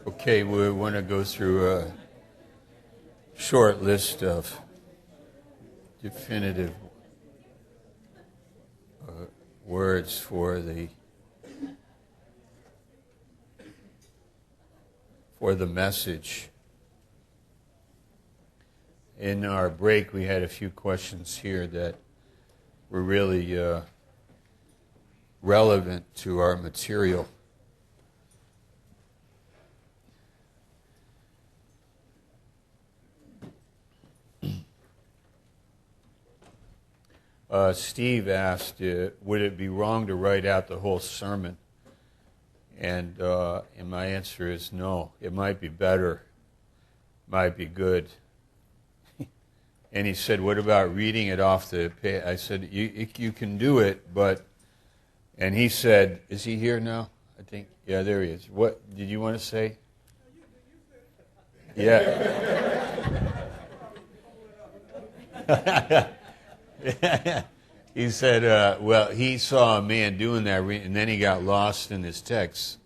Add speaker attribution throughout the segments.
Speaker 1: Okay, we want to go through a short list of definitive words for the message. In our break, we had a few questions here that were really relevant to our material. Steve asked, would it be wrong to write out the whole sermon? And my answer is no. It might be better, might be good. And he said, what about reading it off the page? I said, you can do it, but... And he said, is he here now? I think, yeah, there he is. What did you want to say? Yeah. He said, well, he saw a man doing that, and then he got lost in his text.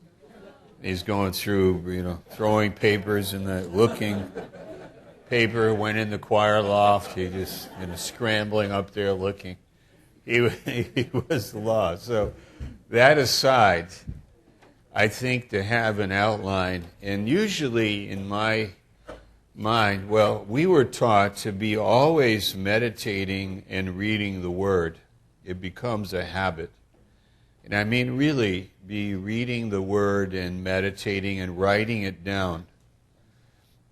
Speaker 1: He's going through, throwing papers and looking. Paper went in the choir loft. He just, scrambling up there looking. He was lost. So that aside, I think to have an outline, and usually in my mind, well, we were taught to be always meditating and reading the Word. It becomes a habit. And I mean really be reading the Word and meditating and writing it down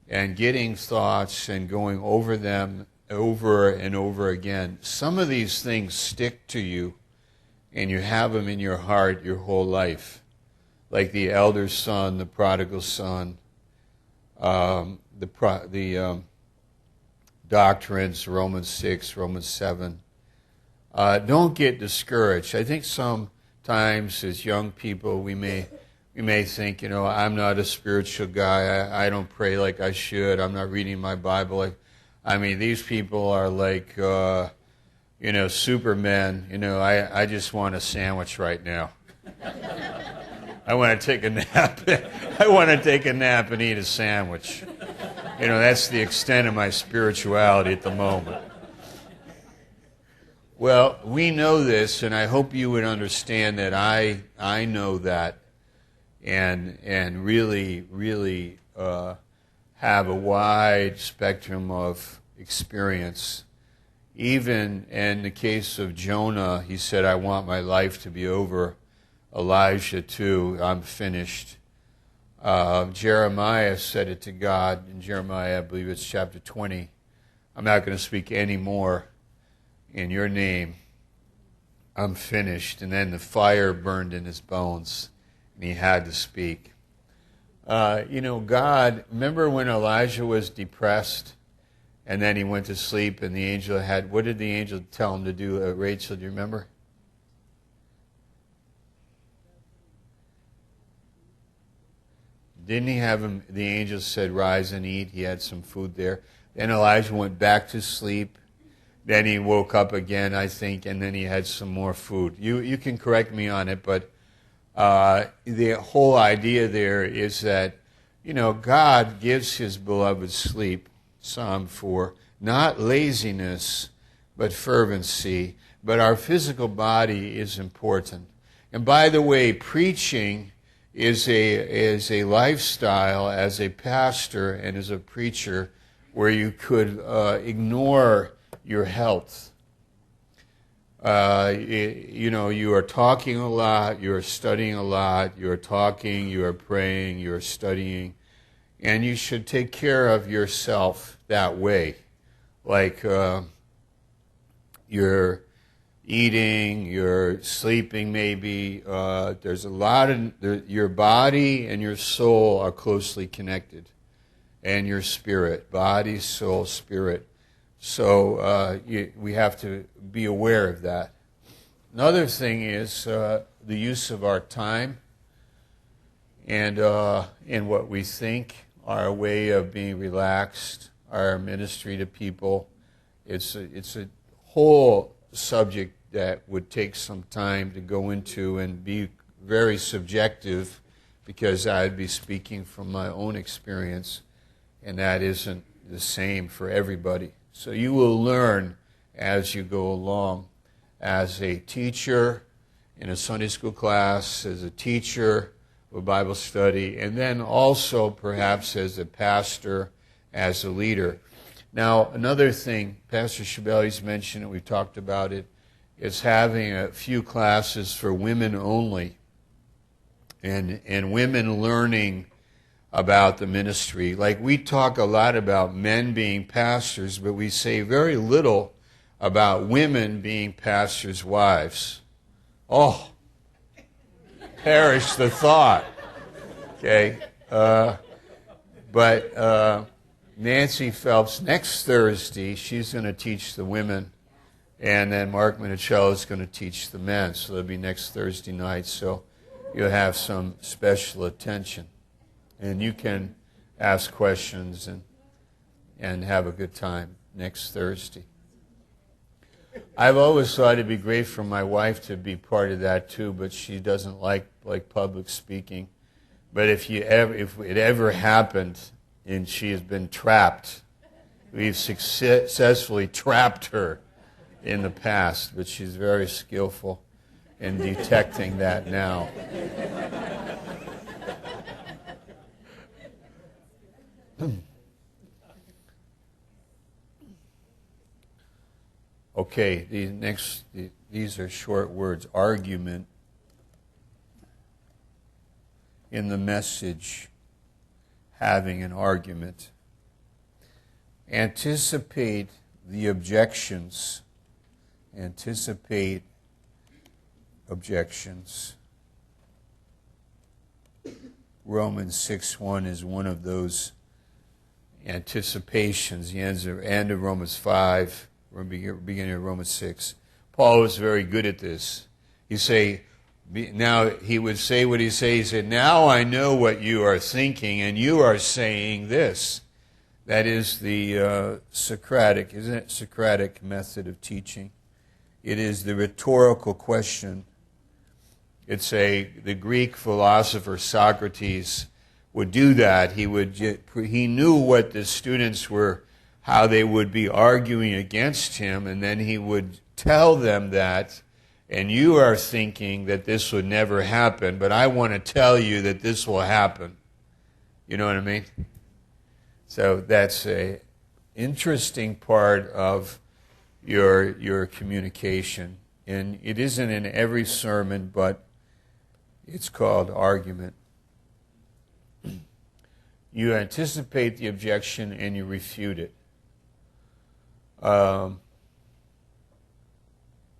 Speaker 1: and getting thoughts and going over them over and over again. Some of these things stick to you and you have them in your heart your whole life. Like the elder son, the prodigal son, the doctrines, Romans 6, Romans 7. Don't get discouraged. I think sometimes as young people we may think, I'm not a spiritual guy. I don't pray like I should. I'm not reading my Bible. These people are like, supermen. I just want a sandwich right now. I want to take a nap. I want to take a nap and eat a sandwich. That's the extent of my spirituality at the moment. Well, we know this, and I hope you would understand that I know that, and really have a wide spectrum of experience. Even in the case of Jonah, he said, I want my life to be over. Elijah too, I'm finished. Jeremiah said it to God in Jeremiah, I believe it's chapter 20. I'm not going to speak any more in your name. I'm finished. And then the fire burned in his bones, and he had to speak. God, remember when Elijah was depressed, and then he went to sleep, and the angel what did the angel tell him to do? Rachel, do you remember? Didn't he have him, the angel said, rise and eat. He had some food there. Then Elijah went back to sleep. Then he woke up again, I think, and then he had some more food. You can correct me on it, but the whole idea there is that, God gives his beloved sleep, Psalm 4, not laziness, but fervency. But our physical body is important. And by the way, preaching is a lifestyle as a pastor and as a preacher where you could ignore your health. You are talking a lot, you are studying a lot, you are talking, you are praying, you are studying, and you should take care of yourself that way. Like you're eating, you're sleeping maybe. There's a lot of, your body and your soul are closely connected. And your spirit, body, soul, spirit. So we have to be aware of that. Another thing is the use of our time and what we think, our way of being relaxed, our ministry to people. It's a whole subject that would take some time to go into and be very subjective because I'd be speaking from my own experience, and that isn't the same for everybody. So you will learn as you go along, as a teacher in a Sunday school class, as a teacher of Bible study, and then also perhaps as a pastor, as a leader. Now, another thing, Pastor Shabelli's mentioned it, we've talked about it, is having a few classes for women only, and women learning about the ministry. Like, we talk a lot about men being pastors, but we say very little about women being pastors' wives. Oh, perish the thought. Okay? But Nancy Phelps, next Thursday, she's going to teach the women, and then Mark Minicello is going to teach the men. So that'll be next Thursday night. So you'll have some special attention. And you can ask questions and have a good time next Thursday. I've always thought it'd be great for my wife to be part of that too, but she doesn't like public speaking. But if it ever happened and she has been trapped, we've successfully trapped her in the past, but she's very skillful in detecting that now. Okay, these are short words. Argument. In the message, having an argument. Anticipate the objections. Anticipate objections. Romans 6:1 is one of those anticipations. The end of Romans 5, beginning of Romans 6. Paul was very good at this. He would say what he say. He said, "Now I know what you are thinking, and you are saying this." That is the Socratic, isn't it? Socratic method of teaching. It is the rhetorical question. The Greek philosopher Socrates would do that. He knew what the students were, how they would be arguing against him, and then he would tell them that, and you are thinking that this would never happen, but I want to tell you that this will happen. You know what I mean? So that's an interesting part of your communication. And it isn't in every sermon, but it's called argument. You anticipate the objection and you refute it. I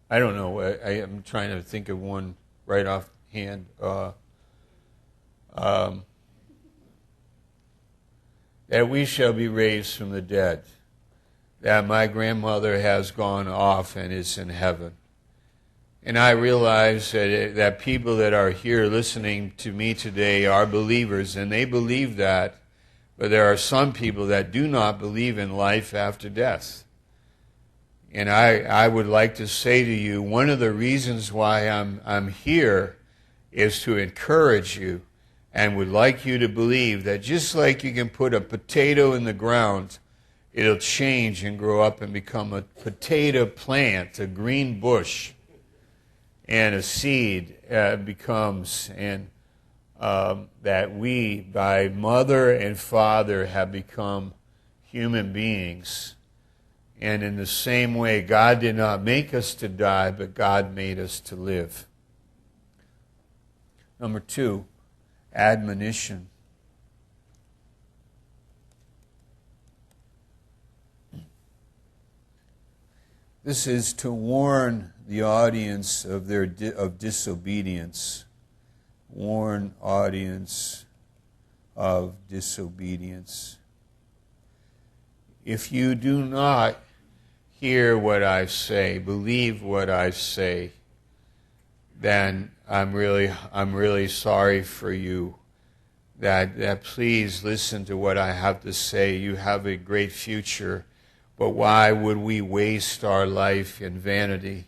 Speaker 1: don't know. I am trying to think of one right offhand. That we shall be raised from the dead. That my grandmother has gone off and is in heaven. And I realize that people that are here listening to me today are believers, and they believe that, but there are some people that do not believe in life after death. And I would like to say to you, one of the reasons why I'm here is to encourage you and would like you to believe that just like you can put a potato in the ground, it'll change and grow up and become a potato plant, a green bush, and a seed becomes, and that we, by mother and father, have become human beings. And in the same way, God did not make us to die, but God made us to live. Number 2, admonition. This is to warn the audience of disobedience. Warn audience of disobedience. If you do not hear what I say, believe what I say, then I'm really sorry for you. That please listen to what I have to say. You have a great future, but why would we waste our life in vanity?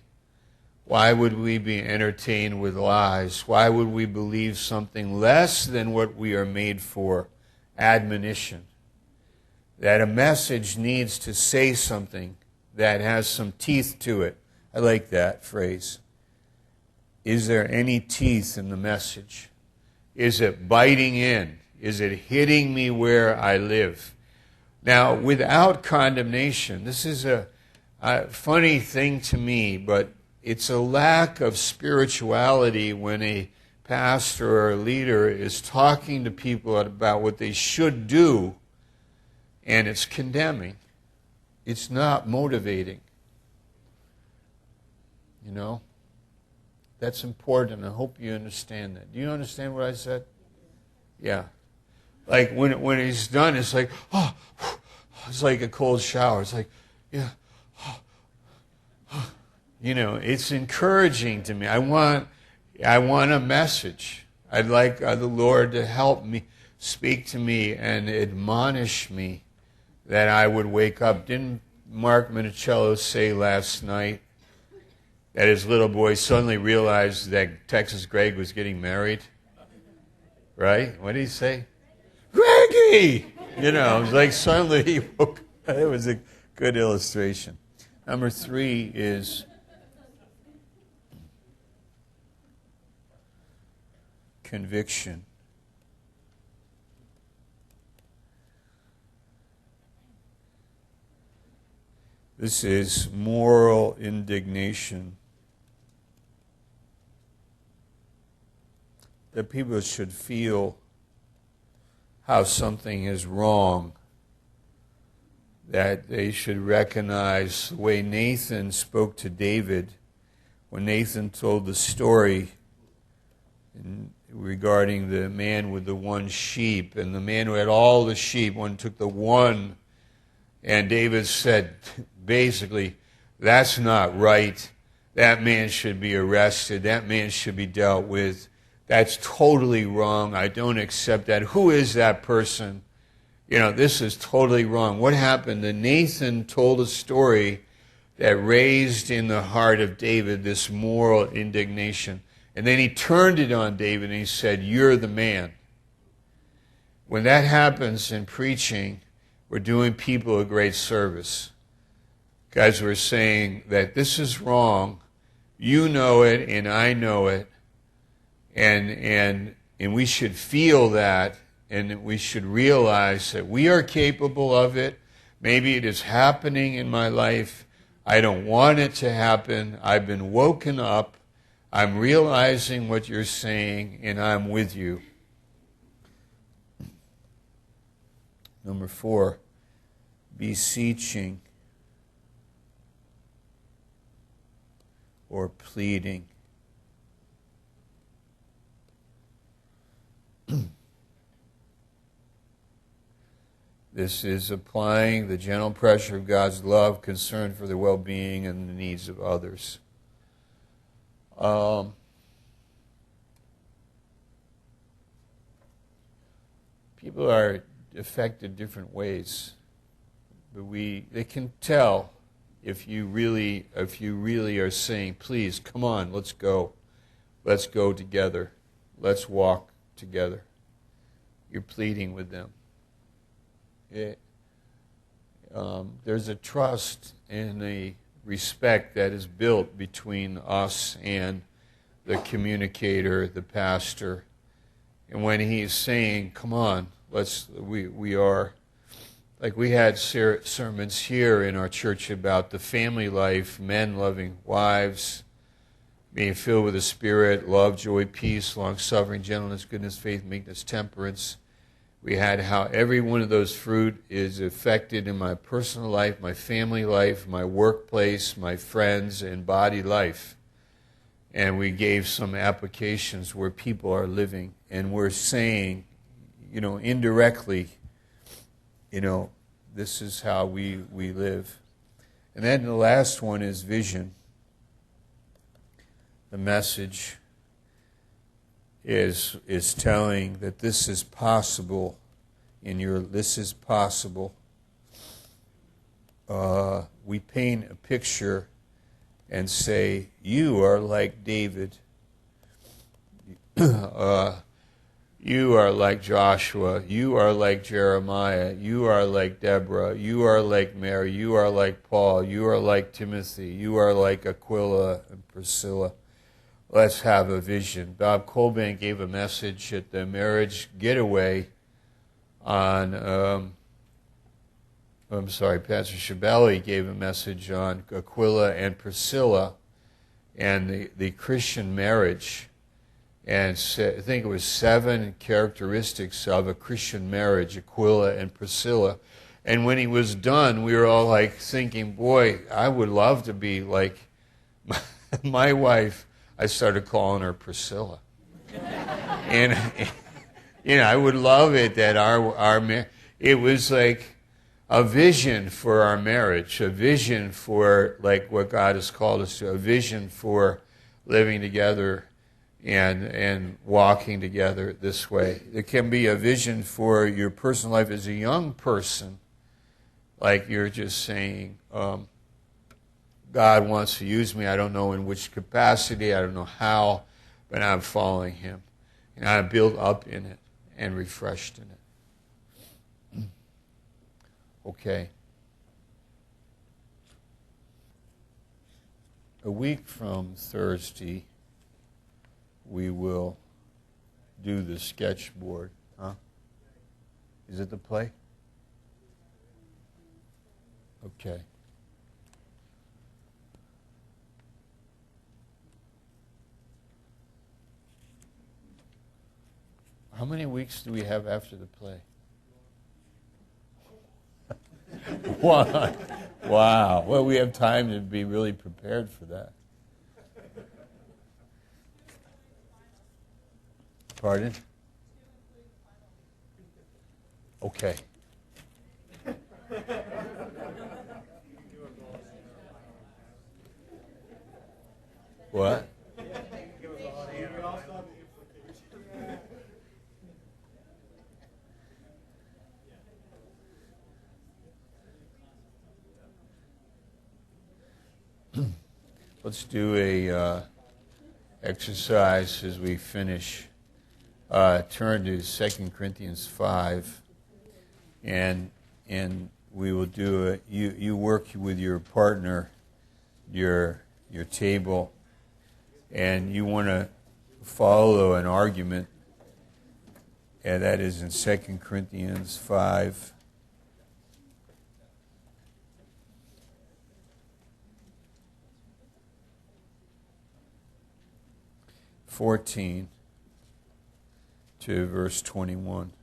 Speaker 1: Why would we be entertained with lies? Why would we believe something less than what we are made for? Admonition. That a message needs to say something that has some teeth to it. I like that phrase. Is there any teeth in the message? Is it biting in? Is it hitting me where I live? Now, without condemnation, this is a funny thing to me, but it's a lack of spirituality when a pastor or a leader is talking to people about what they should do, and it's condemning. It's not motivating. You know? That's important. I hope you understand that. Do you understand what I said? Yeah. Like when he's done, it's like, oh, it's like a cold shower. It's like, yeah. You know, it's encouraging to me. I want a message. I'd like the Lord to help me, speak to me, and admonish me that I would wake up. Didn't Mark Minicello say last night that his little boy suddenly realized that Texas Greg was getting married? Right? What did he say? Greggy! You know, it was like suddenly he woke up. It was a good illustration. Number 3 is conviction. This is moral indignation. That people should feel how something is wrong. That they should recognize the way Nathan spoke to David when Nathan told the story regarding the man with the one sheep, and the man who had all the sheep, one took the one, and David said, basically, that's not right. That man should be arrested. That man should be dealt with. That's totally wrong. I don't accept that. Who is that person? You know, this is totally wrong. What happened? And Nathan told a story that raised in the heart of David this moral indignation. And then he turned it on David and he said, you're the man. When that happens in preaching, we're doing people a great service. Guys, we're saying that this is wrong. You know it and I know it. And we should feel that, and we should realize that we are capable of it. Maybe it is happening in my life. I don't want it to happen. I've been woken up. I'm realizing what you're saying, and I'm with you. Number 4, beseeching or pleading. This is applying the gentle pressure of God's love, concern for the well-being and the needs of others. People are affected different ways, but they can tell if you really are saying, please, come on, let's go together, let's walk together. You're pleading with them. There's a trust and a respect that is built between us and the communicator, the pastor. And when he's saying, come on, we are, like we had sermons here in our church about the family life, men loving wives, being filled with the Spirit, love, joy, peace, long-suffering, gentleness, goodness, faith, meekness, temperance. We had how every one of those fruit is affected in my personal life, my family life, my workplace, my friends, and body life. And we gave some applications where people are living. And we're saying, indirectly, this is how we live. And then the last one is vision. The message is telling that this is possible this is possible. We paint a picture and say, you are like David. You are like Joshua. You are like Jeremiah. You are like Deborah. You are like Mary. You are like Paul. You are like Timothy. You are like Aquila and Priscilla. Let's have a vision. Bob Colban gave a message at the marriage getaway on, Pastor Shabelli gave a message on Aquila and Priscilla and the Christian marriage. And I think it was 7 characteristics of a Christian marriage, Aquila and Priscilla. And when he was done, we were all like thinking, boy, I would love to be like my wife. I started calling her Priscilla. And, I would love it that it was like a vision for our marriage, a vision for like what God has called us to, a vision for living together and walking together this way. It can be a vision for your personal life as a young person, like you're just saying, God wants to use me. I don't know in which capacity, I don't know how, but I'm following Him. And I'm built up in it and refreshed in it. Okay. A week from Thursday, we will do the sketchboard. Huh? Is it the play? Okay. How many weeks do we have after the play? One. Wow. Well, we have time to be really prepared for that. Pardon? Okay. What? Let's do a exercise as we finish. Turn to 2 Corinthians 5, and we will do it. You work with your partner, your table, and you want to follow an argument, and that is in 2 Corinthians 5. (14) to verse 21.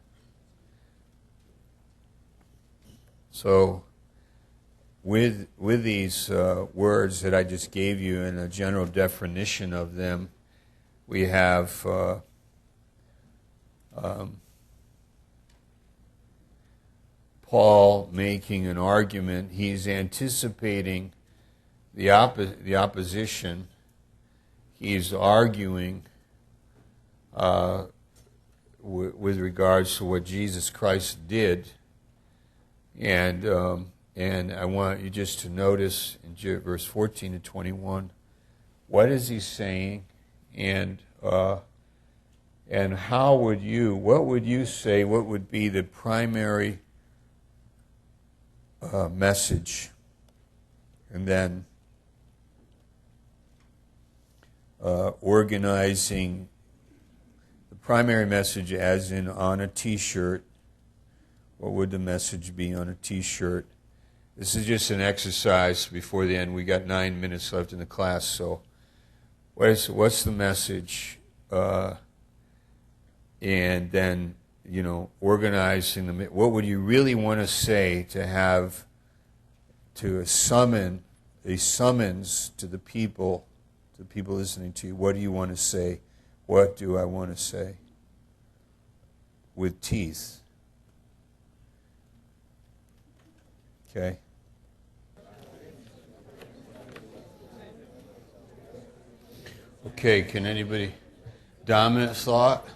Speaker 1: So, with these words that I just gave you and a general definition of them, we have Paul making an argument. He's anticipating the opposition. He's arguing with regards to what Jesus Christ did, and I want you just to notice in verse 14 to 21, what is he saying, and what would you say? What would be the primary message, and then organizing the primary message as in on a T-shirt. What would the message be on a T-shirt? This is just an exercise before the end. We got 9 minutes left in the class, so what's the message? And then, organizing them. What would you really want to say to have a summons to the people listening to you? What do you want to say? What do I want to say? With teeth. Okay? Okay, can anybody? Dominant thought?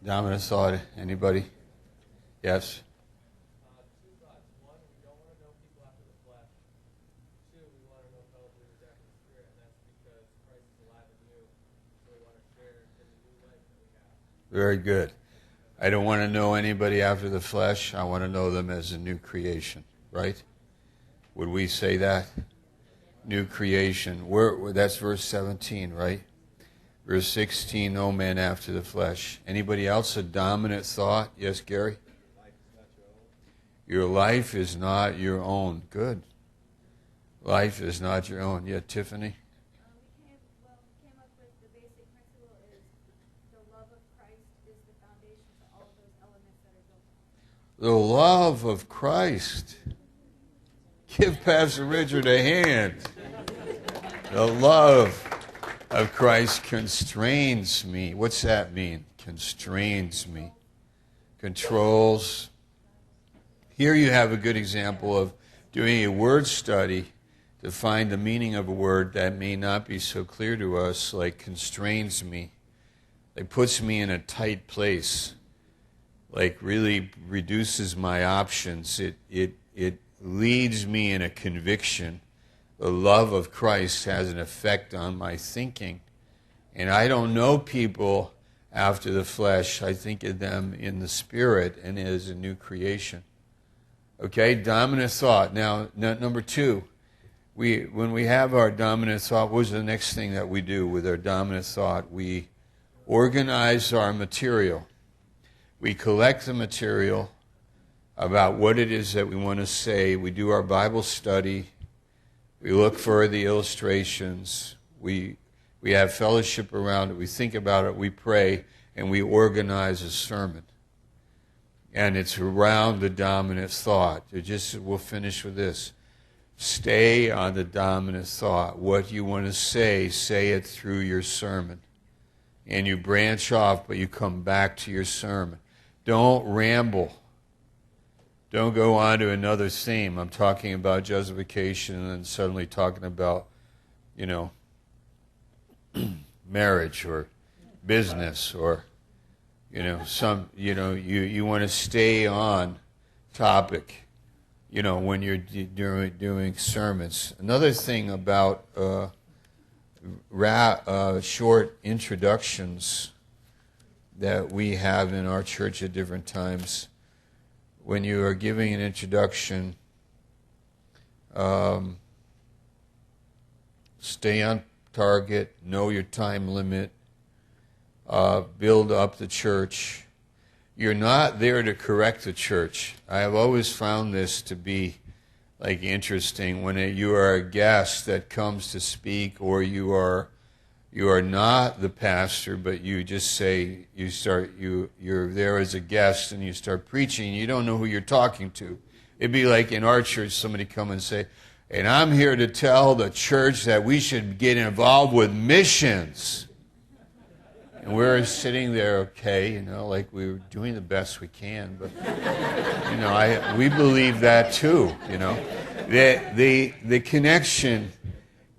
Speaker 1: Dominant thought, anybody? Yes?
Speaker 2: Two thoughts. One, we don't want to know people after the flesh. Two, we want to know fellow believers
Speaker 1: Very good. I don't want to know anybody after the flesh. I want to know them as a new creation, right? Would we say that? New creation. That's verse 17, right? Verse 16, no man after the flesh. Anybody else a dominant thought? Yes, Gary? Your life is not your own. Good. Life is not your own. Yeah, Tiffany?
Speaker 2: We came up with the basic principle is the love of Christ is the foundation to all of those elements that are built on.
Speaker 1: The love of Christ. Give Pastor Richard a hand. The love of Christ constrains me. What's that mean? Constrains me. Controls. Here you have a good example of doing a word study to find the meaning of a word that may not be so clear to us, like constrains me. It puts me in a tight place. Like really reduces my options. It leads me in a conviction. The love of Christ has an effect on my thinking. And I don't know people after the flesh. I think of them in the spirit and as a new creation. Okay, dominant thought. Now, number two, when we have our dominant thought, what's the next thing that we do with our dominant thought? We organize our material. We collect the material about what it is that we want to say. We do our Bible study. We look for the illustrations. We have fellowship around it. We think about it. We pray. And we organize a sermon. And it's around the dominant thought. We'll finish with this. Stay on the dominant thought. What you want to say it through your sermon. And you branch off, but you come back to your sermon. Don't ramble. Don't go on to another theme. I'm talking about justification and then suddenly talking about, marriage or business or, you want to stay on topic, when you're doing sermons. Another thing about short introductions that we have in our church at different times, when you are giving an introduction, stay on target, know your time limit, build up the church. You're not there to correct the church. I have always found this to be interesting when you are a guest that comes to speak, or you are not the pastor, but you just say you're there as a guest and you start preaching. You don't know who you're talking to. It'd be like in our church, somebody come and say, "And I'm here to tell the church that we should get involved with missions." And we're sitting there, okay, like we're doing the best we can, but we believe that too. The connection.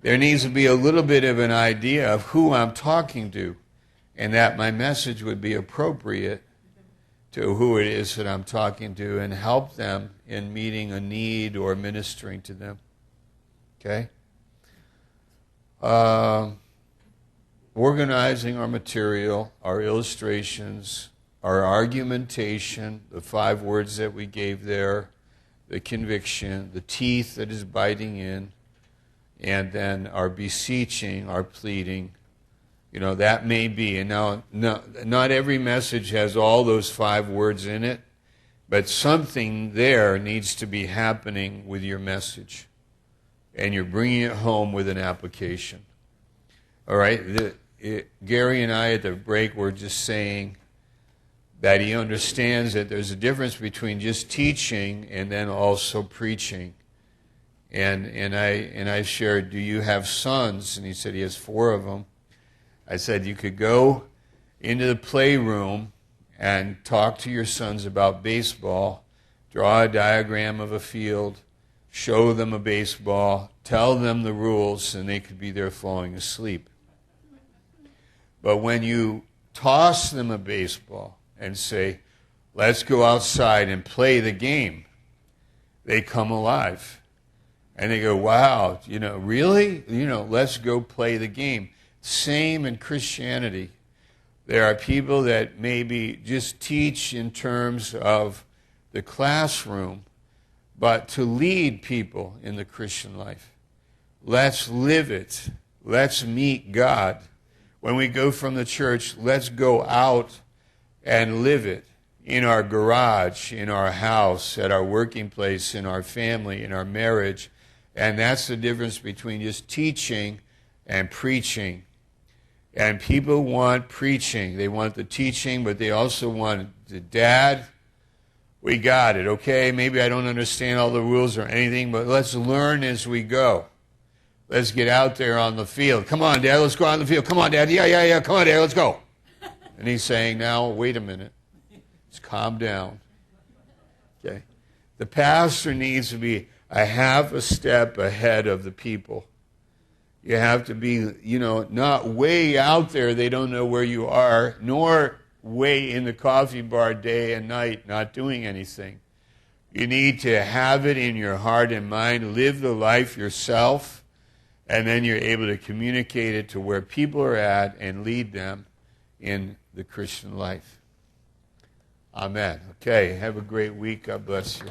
Speaker 1: There needs to be a little bit of an idea of who I'm talking to, and that my message would be appropriate to who it is that I'm talking to and help them in meeting a need or ministering to them. Okay? Organizing our material, our illustrations, our argumentation, the 5 words that we gave there, the conviction, the teeth that is biting in, and then our beseeching, our pleading, that may be. And now, not every message has all those 5 words in it, but something there needs to be happening with your message. And you're bringing it home with an application. All right? Gary and I at the break were just saying that he understands that there's a difference between just teaching and then also preaching. And I shared, do you have sons? And he said he has 4 of them. I said you could go into the playroom and talk to your sons about baseball, draw a diagram of a field, show them a baseball, tell them the rules, and they could be there falling asleep. But when you toss them a baseball and say, let's go outside and play the game, they come alive. And they go, wow, really? Let's go play the game. Same in Christianity. There are people that maybe just teach in terms of the classroom, but to lead people in the Christian life. Let's live it. Let's meet God. When we go from the church, let's go out and live it in our garage, in our house, at our working place, in our family, in our marriage. And that's the difference between just teaching and preaching. And people want preaching. They want the teaching, but they also want the dad. We got it, okay? Maybe I don't understand all the rules or anything, but let's learn as we go. Let's get out there on the field. Come on, Dad, let's go out on the field. Come on, Dad. Yeah. Come on, Dad, let's go. And he's saying, now, wait a minute. Just calm down. Okay? The pastor needs to be a half a step ahead of the people. You have to be, not way out there, they don't know where you are, nor way in the coffee bar day and night not doing anything. You need to have it in your heart and mind, live the life yourself, and then you're able to communicate it to where people are at and lead them in the Christian life. Amen. Okay, have a great week. God bless you.